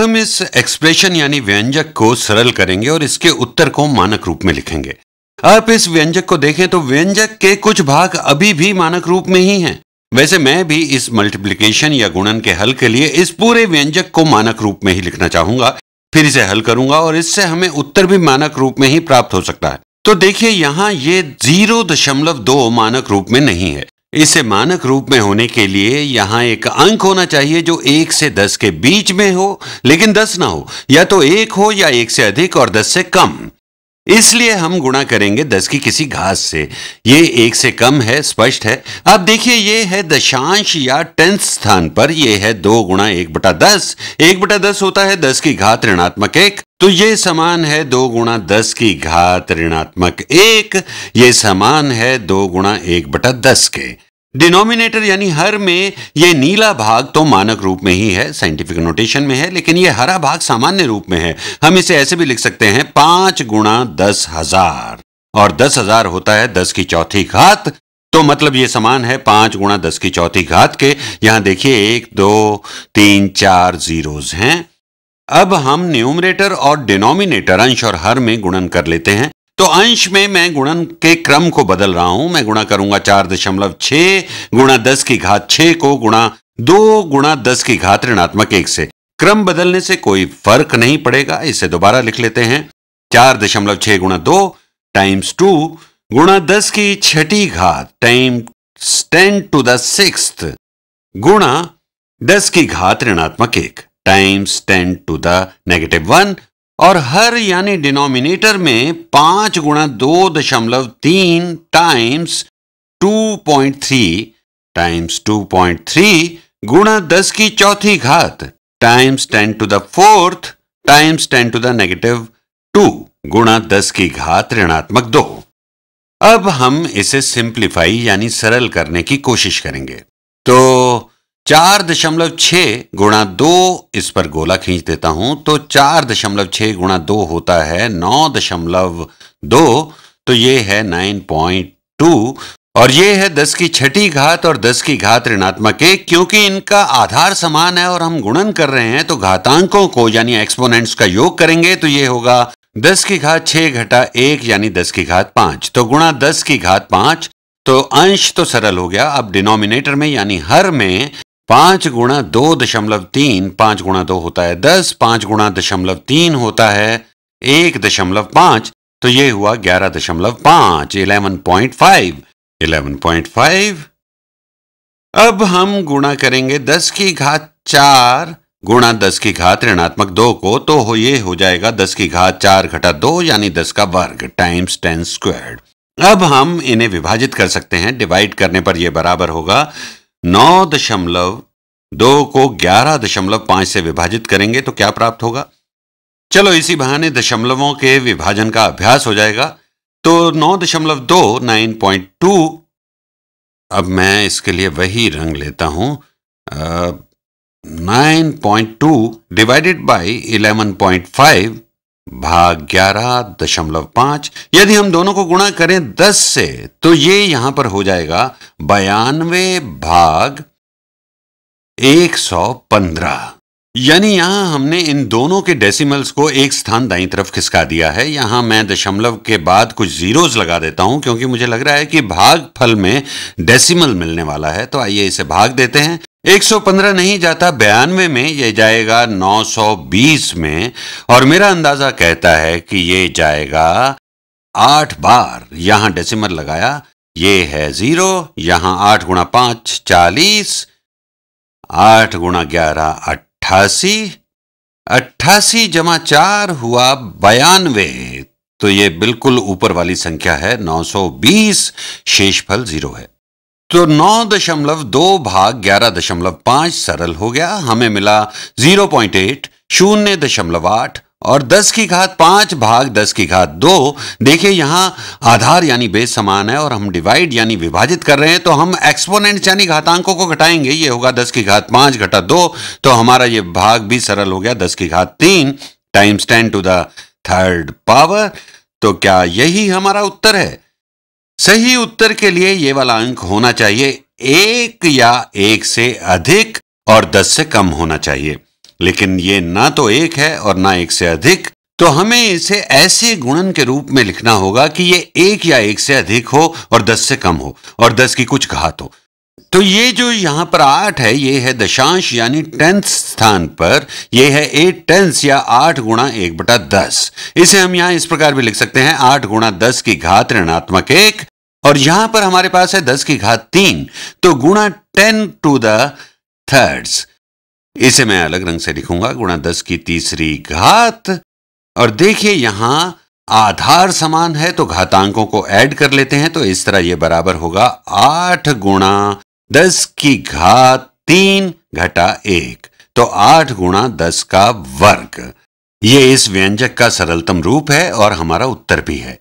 हम इस एक्सप्रेशन यानी व्यंजक को सरल करेंगे और इसके उत्तर को मानक रूप में लिखेंगे। आप इस व्यंजक को देखें तो व्यंजक के कुछ भाग अभी भी मानक रूप में ही हैं। वैसे मैं भी इस मल्टीप्लिकेशन या गुणन के हल के लिए इस पूरे व्यंजक को मानक रूप में ही लिखना चाहूंगा, फिर इसे हल करूंगा और इससे हमें उत्तर भी मानक रूप में ही प्राप्त हो सकता है। तो देखिए यहां ये 0.2 मानक रूप में नहीं है। इसे मानक रूप में होने के लिए यहां एक अंक होना चाहिए जो 1 से 10 के बीच में हो, लेकिन 10 ना हो, या तो 1 हो या 1 से अधिक और 10 से कम। इसलिए हम गुणा करेंगे 10 की किसी घात से। ये 1 से कम है, स्पष्ट है। अब देखिए ये है दशांश या टेंथ स्थान पर, ये है 2 गुणा 1/10। 1/10 होता है 10 की घात ऋणात्मक 1, तो ये समान है 2 गुणा 10 की घात ऋणात्मक 1। ये समान है 2 गुणा 1/10 के। डिनोमिनेटर यानी हर में ये नीला भाग तो मानक रूप में ही है, साइंटिफिक नोटेशन में है, लेकिन ये हरा भाग सामान्य रूप में है। हम इसे ऐसे भी लिख सकते हैं 5 गुणा 10,000, और 10,000 होता है 10 की चौथी घात, तो मतलब ये समान है 5 गुणा 10 की चौथी घात के। यहां देखिए 1 2 3 4 जीरोस हैं। अब हम न्यूमरेटर और डिनोमिनेटर अंश और हर में गुणन कर लेते हैं। तो अंश में मैं गुणन के क्रम को बदल रहा हूं। मैं गुणा करूंगा 4.6 गुणा 10 की घात 6 को गुणा 2 गुणा 10 की घात ऋणात्मक 1 से। क्रम बदलने से कोई फर्क नहीं पड़ेगा। इसे दोबारा लिख लेते हैं। 4.6 गुणा 2 टाइम्स 2 गुणा 10 की छठी घात टाइम्स 10⁻⁶ गुणा 10 की घात ऋणात्मक 1 टाइम्स 10⁻⁻1, और हर यानी डिनोमिनेटर में 5 गुणा 2.3 टाइम्स 2.3 टाइम्स 2.3 गुणा 10 की चौथी घात टाइम्स 10⁴ टाइम्स 10⁻2 गुणा 10 की घात ऋणात्मक 2। अब हम इसे सिंप्लीफाई यानी सरल करने की कोशिश करेंगे। तो 4.6 गुणा 2, इस पर गोला खींच देता हूं, तो 4.6 गुणा 2 होता है 9.2, तो ये है 9.2, और ये है 10 की छठी घात और 10 की घात ऋणात्मक 1। क्योंकि इनका आधार समान है और हम गुणन कर रहे हैं तो घातांकों को यानी एक्सपोनेंट्स का योग करेंगे, तो ये होगा 10 की घात 6 घटा 1 यानी 10 की घात 5, तो गुणा 10 की घात 5। तो अंश तो सरल हो गया। अब डिनोमिनेटर में यानी हर में 5 गुणा 2.3, 5 गुणा 2 होता है 10, 5 गुणा 0.3 होता है 1.5, तो ये हुआ 11.5, 11.5। अब हम गुणा करेंगे 10 की घात 4 गुणा 10 की घात ऋणात्मक 2 को, तो ये हो जाएगा 10 की घात 4 घटा 2 यानी 10 का वर्ग टाइम्स 10²। अब हम इन्हें विभाजित कर सकते हैं। डिवाइड करने पर यह बराबर होगा 9.2 को 11.5 से विभाजित करेंगे तो क्या प्राप्त होगा। चलो इसी बहाने दशमलवों के विभाजन का अभ्यास हो जाएगा। तो 9.2 9.2, अब मैं इसके लिए वही रंग लेता हूं। 9.2 डिवाइडेड बाई 11.5 भाग 11.5। यदि हम दोनों को गुणा करें 10 से तो ये यहां पर हो जाएगा 92 भाग 115। यानी यहां हमने इन दोनों के डेसिमल्स को एक स्थान दाईं तरफ खिसका दिया है। यहां मैं दशमलव के बाद कुछ जीरोस लगा देता हूं क्योंकि मुझे लग रहा है कि भागफल में डेसिमल मिलने वाला है। तो आइए इसे भाग देते हैं। 115 नहीं जाता 92 में, ये जाएगा 920 में, और मेरा अंदाजा कहता है कि ये जाएगा 8 बार। यहां डेसिमल लगाया, ये है 0, यहां 8 गुणा 5 40, 8 गुणा 11 88, 88 जमा 4 हुआ 92, तो ये बिल्कुल ऊपर वाली संख्या है 920, शेषफल 0 है। तो 9.2 भाग 11.5 सरल हो गया। हमें मिला 0.8, 0.8, और 10 की घात 5 भाग 10 की घात 2। देखिए यहां आधार यानी बेस समान है और हम डिवाइड यानी विभाजित कर रहे हैं, तो हम एक्सपोनेंट्स यानी घातांकों को घटाएंगे। ये होगा 10 की घात 5 घटा 2, तो हमारा ये भाग भी सरल हो गया 10 की घात 3 टाइम्स 10⁻³ पावर। तो क्या यही हमारा उत्तर है? सही उत्तर के लिए ये वाला अंक होना चाहिए 1 या 1 से अधिक और 10 से कम होना चाहिए। लेकिन ये ना तो 1 है और ना 1 से अधिक, तो हमें इसे ऐसे गुणन के रूप में लिखना होगा कि ये 1 या 1 से अधिक हो और 10 से कम हो और 10 की कुछ घात हो। तो ये जो यहां पर 8 है, ये है दशांश यानी टेंथ स्थान पर, ये है 8 टेंस या 8 गुणा 1/10। इसे हम यहां इस प्रकार भी लिख सकते हैं 8 गुणा 10 की घात ऋणात्मक 1, और यहां पर हमारे पास है 10 की घात 3, तो गुणा 10 टू द थर्ड्स। इसे मैं अलग रंग से लिखूंगा, गुणा 10 की तीसरी घात। और देखिए यहां आधार समान है तो घातांकों को ऐड कर लेते हैं, तो इस तरह यह बराबर होगा 8 गुणा 10 की घात 3 घटा 1, तो 8 गुणा 10 का वर्ग। ये इस व्यंजक का सरलतम रूप है और हमारा उत्तर भी है।